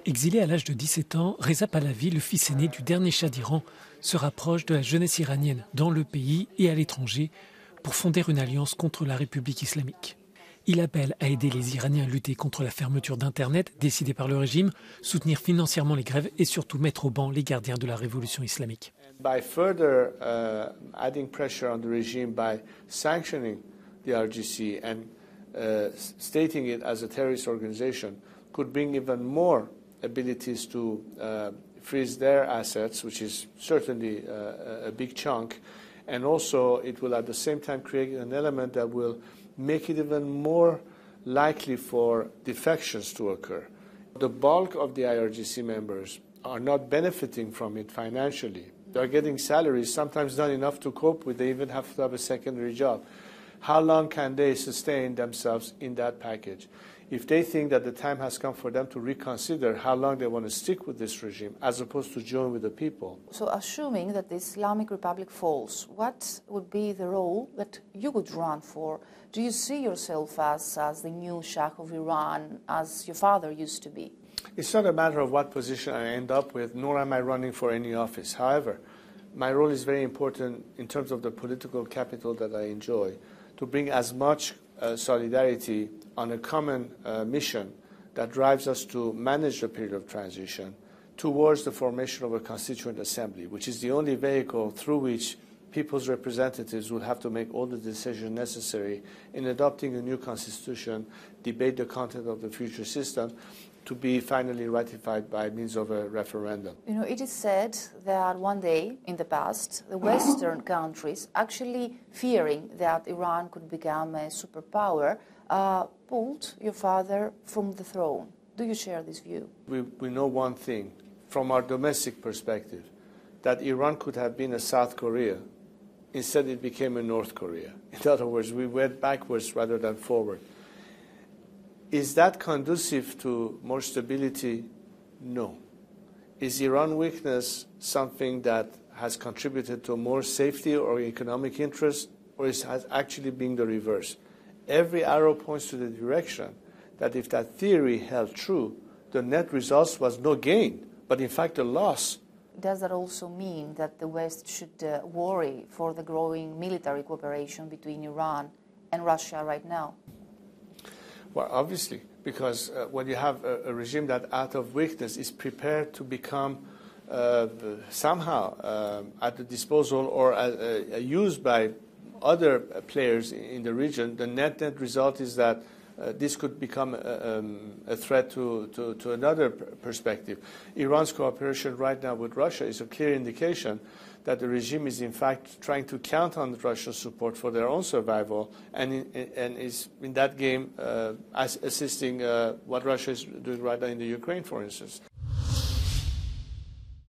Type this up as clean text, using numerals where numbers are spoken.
Exilé à l'âge de 17 ans, Reza Pahlavi, le fils aîné du dernier Shah d'Iran, se rapproche de la jeunesse iranienne dans le pays et à l'étranger pour fonder une alliance contre la République islamique. Il appelle à aider les Iraniens à lutter contre la fermeture d'Internet décidée par le régime, soutenir financièrement les grèves et surtout mettre au banc les gardiens de la révolution islamique. By further adding pressure on the regime by sanctioning the RGC and stating it as a terrorist organization could bring even more abilities to freeze their assets, which is certainly a big chunk, and also it will at the same time create an element that will make it even more likely for defections to occur. The bulk of the IRGC members are not benefiting from it financially. They are getting salaries, sometimes not enough to cope with. They even have to have a secondary job. How long can they sustain themselves in that package? If they think that the time has come for them to reconsider how long they want to stick with this regime as opposed to join with the people. So assuming that the Islamic Republic falls, what would be the role that you would run for? Do you see yourself as the new Shah of Iran, as your father used to be? It's not a matter of what position I end up with, nor am I running for any office. However, my role is very important in terms of the political capital that I enjoy, to bring as much solidarity on a common mission that drives us to manage the period of transition towards the formation of a constituent assembly, which is the only vehicle through which people's representatives will have to make all the decisions necessary in adopting a new constitution, debate the content of the future system, to be finally ratified by means of a referendum. You know, it is said that one day in the past, the Western countries, actually fearing that Iran could become a superpower, pulled your father from the throne. Do you share this view? We know one thing, from our domestic perspective, that Iran could have been a South Korea. Instead, it became a North Korea. In other words, we went backwards rather than forward. Is that conducive to more stability? No. Is Iran's weakness something that has contributed to more safety or economic interest, or has actually been the reverse? Every arrow points to the direction that if that theory held true, the net result was no gain, but in fact a loss. Does that also mean that the West should worry for the growing military cooperation between Iran and Russia right now? Well, obviously, because when you have a regime that out of weakness is prepared to become somehow at the disposal or used by other players in the region, the net result is that this could become a threat to another perspective. Iran's cooperation right now with Russia is a clear indication that the regime is in fact trying to count on Russia's support for their own survival and is in that game assisting what Russia is doing right now in the Ukraine, for instance.